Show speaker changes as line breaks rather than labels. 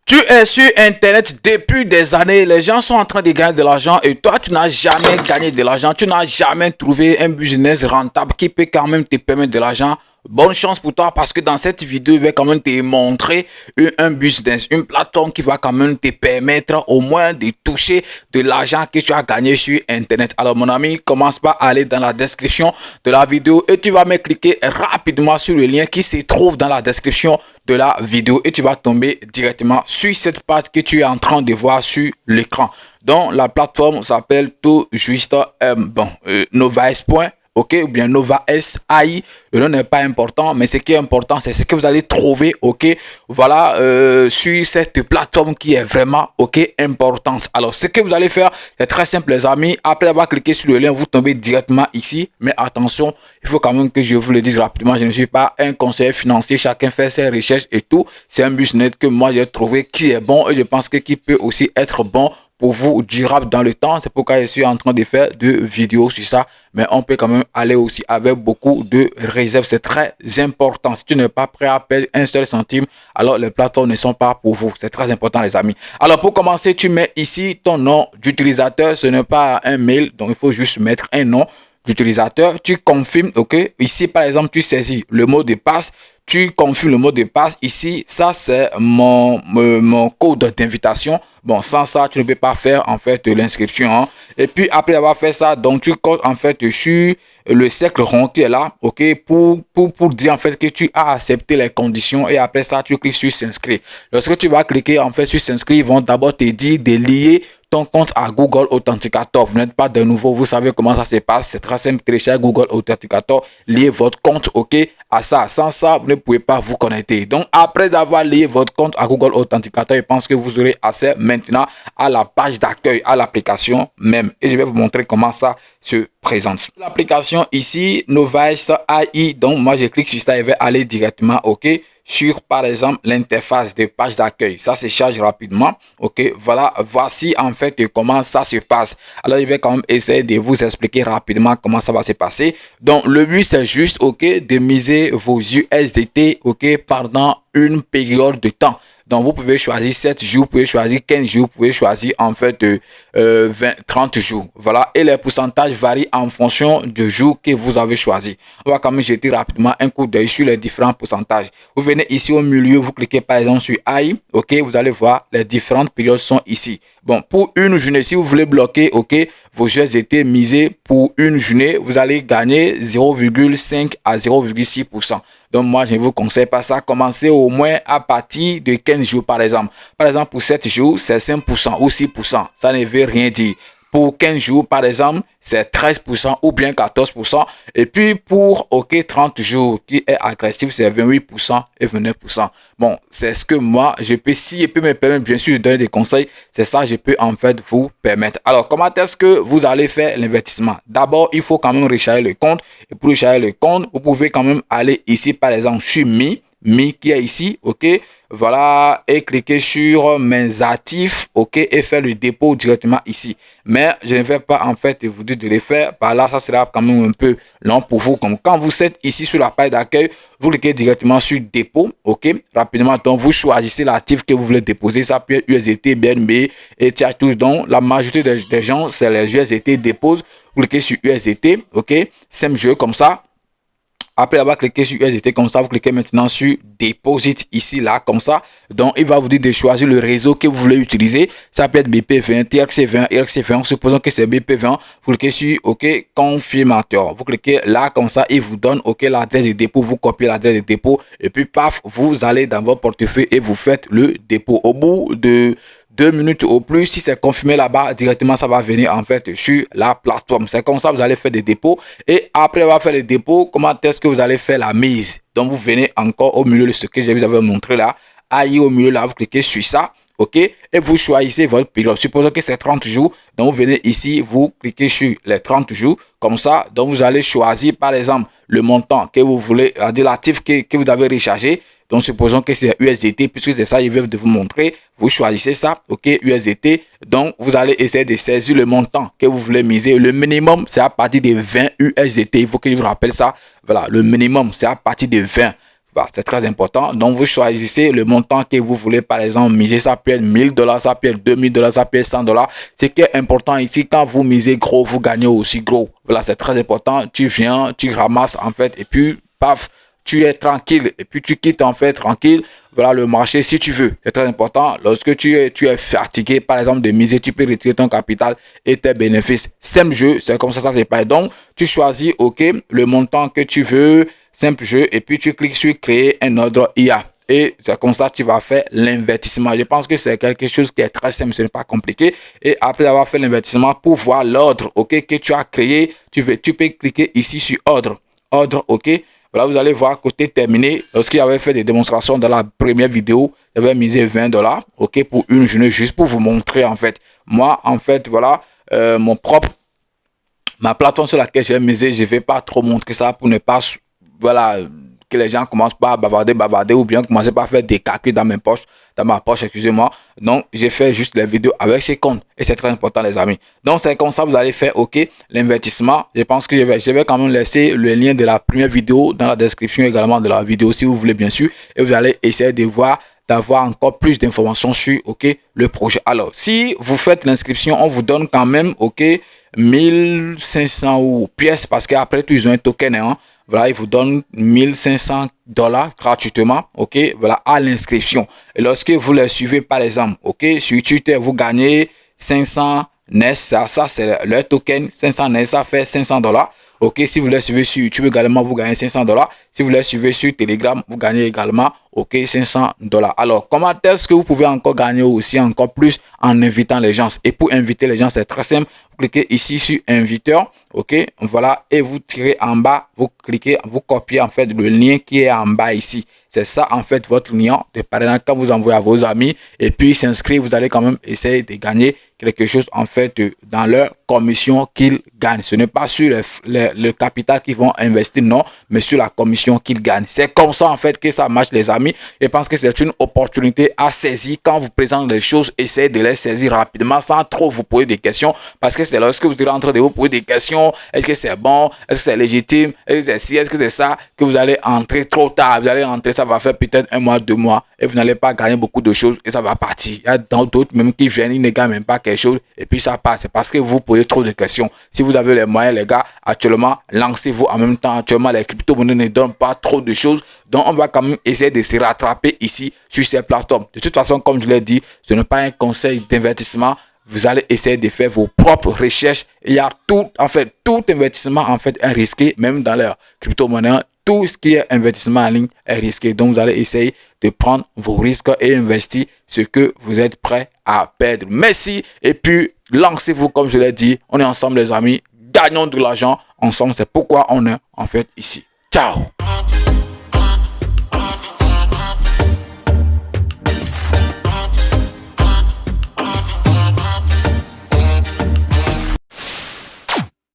Tu es sur Internet depuis des années, les gens sont en train de gagner de l'argent et toi, tu n'as jamais gagné de l'argent, tu n'as jamais trouvé un business rentable qui peut quand même te permettre de l'argent. Bonne chance pour toi parce que dans cette vidéo, je vais quand même te montrer un business, une plateforme qui va quand même te permettre au moins de toucher de l'argent que tu as gagné sur Internet. Alors mon ami, commence par aller dans la description de la vidéo et tu vas me cliquer rapidement sur le lien qui se trouve dans la description de la vidéo et tu vas tomber directement sur cette page que tu es en train de voir sur l'écran. Donc la plateforme s'appelle tout juste Novaes. OK, ou bien Nova SAI, le nom n'est pas important, mais ce qui est important, c'est ce que vous allez trouver, OK, voilà, sur cette plateforme qui est vraiment, OK, importante. Alors, ce que vous allez faire, c'est très simple, les amis. Après avoir cliqué sur le lien, vous tombez directement ici. Mais attention, il faut quand même que je vous le dise rapidement, je ne suis pas un conseiller financier, chacun fait ses recherches et tout. C'est un business que moi, j'ai trouvé qui est bon et je pense que qui peut aussi être bon pour vous, durable dans le temps. C'est pourquoi je suis en train de faire deux vidéos sur ça. Mais on peut quand même aller aussi avec beaucoup de réserves. C'est très important. Si tu n'es pas prêt à payer un seul centime, alors les plateformes ne sont pas pour vous. C'est très important, les amis. Alors, pour commencer, tu mets ici ton nom d'utilisateur. Ce n'est pas un mail, donc il faut juste mettre un nom d'utilisateur. Tu confirmes, OK. Ici, par exemple, tu saisis le mot de passe. Tu confirmes le mot de passe. Ici, ça, c'est mon code d'invitation. Bon, sans ça, tu ne peux pas faire, en fait, l'inscription. Hein. Et puis, après avoir fait ça, donc, tu codes, en fait, sur le cercle rond qui est là, OK, pour dire, en fait, que tu as accepté les conditions. Et après ça, tu cliques sur s'inscrire. Lorsque tu vas cliquer, en fait, sur s'inscrire, ils vont d'abord te dire de lier ton compte à Google Authenticator. Vous n'êtes pas de nouveau, vous savez comment ça se passe. C'est très simple, téléchargez Google Authenticator, liez votre compte, OK, à ça. Sans ça, vous ne pouvez pas vous connecter. Donc, après avoir lié votre compte à Google Authenticator, je pense que vous aurez accès maintenant à la page d'accueil, à l'application même. Et je vais vous montrer comment ça se présente. L'application ici, Novaes AI, donc moi je clique sur ça et je vais aller directement, OK, sur par exemple l'interface de page d'accueil. Ça se charge rapidement. OK, voilà, voici en fait comment ça se passe. Alors je vais quand même essayer de vous expliquer rapidement comment ça va se passer. Donc le but c'est juste, OK, de miser vos USDT, OK, pendant une période de temps. Donc, vous pouvez choisir 7 jours, vous pouvez choisir 15 jours, vous pouvez choisir en fait 30 jours. Voilà. Et les pourcentages varient en fonction du jour que vous avez choisi. On va quand même jeter rapidement un coup d'œil sur les différents pourcentages. Vous venez ici au milieu, vous cliquez par exemple sur AI. OK, vous allez voir les différentes périodes sont ici. Bon, pour une journée, si vous voulez bloquer, OK, vos USDT misés pour une journée, vous allez gagner 0,5 à 0,6%. Donc, moi, je ne vous conseille pas ça. Commencez au moins à partir de 15 jours, par exemple. Par exemple, pour 7 jours, c'est 5% ou 6%. Ça ne veut rien dire. Pour 15 jours, par exemple, c'est 13% ou bien 14%. Et puis, pour OK, 30 jours, qui est agressif, c'est 28% et 29%. Bon, c'est ce que moi, je peux, si je peux me permettre, bien sûr, de donner des conseils, c'est ça, je peux en fait vous permettre. Alors, comment est-ce que vous allez faire l'investissement? D'abord, il faut quand même recharger le compte. Et pour recharger le compte, vous pouvez quand même aller ici, par exemple, sur Mi qui est ici, OK, voilà, et cliquer sur mes actifs, OK, et faire le dépôt directement ici. Mais je ne vais pas en fait vous dire de le faire, par là ça sera quand même un peu long pour vous. Comme quand vous êtes ici sur la page d'accueil, vous cliquez directement sur dépôt, OK, rapidement, donc vous choisissez l'actif que vous voulez déposer, ça peut être USDT, BNB et tous. Donc la majorité des gens, c'est les USDT déposent, vous cliquez sur USDT, OK, simple jeu comme ça. Après avoir cliqué sur USDT comme ça, vous cliquez maintenant sur Deposit ici, là, comme ça. Donc, il va vous dire de choisir le réseau que vous voulez utiliser. Ça peut être BP20, TRC20, RC20. Supposons que c'est BP20. Vous cliquez sur OK, confirmateur. Vous cliquez là, comme ça, il vous donne OK, l'adresse de dépôt. Vous copiez l'adresse de dépôt. Et puis, paf, vous allez dans votre portefeuille et vous faites le dépôt. Au bout de 2 minutes au plus, si c'est confirmé là-bas, directement ça va venir en fait sur la plateforme. C'est comme ça vous allez faire des dépôts. Et après avoir fait les dépôts, comment est-ce que vous allez faire la mise? Donc vous venez encore au milieu de ce que je vous avais montré là. Aïe, au milieu là, vous cliquez sur ça. OK, et vous choisissez votre période. Supposons que c'est 30 jours. Donc, vous venez ici, vous cliquez sur les 30 jours. Comme ça, donc vous allez choisir, par exemple, le montant que vous voulez, de l'actif que vous avez rechargé. Donc, supposons que c'est USDT, puisque c'est ça, je vais vous montrer. Vous choisissez ça, OK, USDT. Donc, vous allez essayer de saisir le montant que vous voulez miser. Le minimum, c'est à partir de 20 USDT. Il faut que je vous rappelle ça. Voilà, le minimum, c'est à partir de 20. Voilà, c'est très important. Donc, vous choisissez le montant que vous voulez, par exemple, miser. Ça peut être $1000, ça peut être $2000, ça peut être $100. Ce qui est important ici, quand vous misez gros, vous gagnez aussi gros. Voilà, c'est très important. Tu viens, tu ramasses, en fait, et puis, paf, tu es tranquille. Et puis, tu quittes, en fait, tranquille. Voilà, le marché, si tu veux. C'est très important. Lorsque tu es fatigué, par exemple, de miser, tu peux retirer ton capital et tes bénéfices. Simple jeu, c'est comme ça se passe. Donc, tu choisis, OK, le montant que tu veux, simple jeu, et puis tu cliques sur créer un ordre IA. Et c'est comme ça que tu vas faire l'investissement. Je pense que c'est quelque chose qui est très simple, ce n'est pas compliqué. Et après avoir fait l'investissement, pour voir l'ordre, OK, que tu as créé, tu peux cliquer ici sur ordre. Ordre, OK. Voilà, vous allez voir côté terminé. Lorsqu'il avait fait des démonstrations dans la première vidéo, j'avais misé $20, OK, pour une journée, juste pour vous montrer, en fait. Moi, en fait, voilà, ma plateforme sur laquelle j'ai misé, je ne vais pas trop montrer ça pour ne pas, voilà, que les gens commencent pas à bavarder ou bien commencer pas à faire des calculs dans ma poche, excusez-moi. Donc, j'ai fait juste les vidéos avec ces comptes et c'est très important, les amis. Donc, c'est comme ça, vous allez faire, OK, l'investissement. Je pense que je vais quand même laisser le lien de la première vidéo dans la description également de la vidéo, si vous voulez, bien sûr. Et vous allez essayer de voir, d'avoir encore plus d'informations sur, OK, le projet. Alors, si vous faites l'inscription, on vous donne quand même, OK, 1500 ou pièces parce qu'après tout, ils ont un token, hein. Voilà, ils vous donnent $1500 gratuitement, OK, voilà, à l'inscription. Et lorsque vous les suivez, par exemple, OK, sur Twitter, vous gagnez 500 NES, ça c'est leur token, 500 NES, ça fait $500. OK, si vous les suivez sur YouTube également, vous gagnez $500. Si vous les suivez sur Telegram, vous gagnez également, OK, $500. Alors, comment est-ce que vous pouvez encore gagner aussi encore plus en invitant les gens? Et pour inviter les gens, c'est très simple. Vous cliquez ici sur inviteur, OK, voilà, et vous tirez en bas, vous cliquez, vous copiez en fait le lien qui est en bas ici. C'est ça en fait votre lien de parrainage quand vous envoyez à vos amis et puis s'inscrire, vous allez quand même essayer de gagner quelque chose en fait dans leur commission qu'ils gagnent. Ce n'est pas sur le capital qu'ils vont investir, non, mais sur la commission qu'ils gagnent. C'est comme ça en fait que ça marche, les amis. Je pense que c'est une opportunité à saisir. Quand vous présentez les choses, essayez de les saisir rapidement sans trop vous poser des questions, parce que c'est lorsque vous êtes en train de vous poser des questions, est-ce que c'est bon, est-ce que c'est légitime, est-ce que c'est ci, est-ce que c'est ça, que vous allez entrer trop tard. Vous allez entrer, ça va faire peut-être 1 mois, 2 mois et vous n'allez pas gagner beaucoup de choses et ça va partir. Il y a d'autres même qui viennent, ils ne gagnent même pas quelque chose et puis ça part. C'est parce que vous posez trop de questions. Si vous avez les moyens, les gars, actuellement, lancez-vous en même temps. Actuellement, les crypto-monnaies ne donnent pas trop de choses. Donc, on va quand même essayer de se rattraper ici sur ces plateformes. De toute façon, comme je l'ai dit, ce n'est pas un conseil d'investissement. Vous allez essayer de faire vos propres recherches. Il y a tout investissement en fait est risqué, même dans les crypto-monnaies. Tout ce qui est investissement en ligne est risqué. Donc, vous allez essayer de prendre vos risques et investir ce que vous êtes prêt à perdre. Merci. Et puis, lancez-vous comme je l'ai dit. On est ensemble, les amis. Gagnons de l'argent ensemble. C'est pourquoi on est en fait ici. Ciao.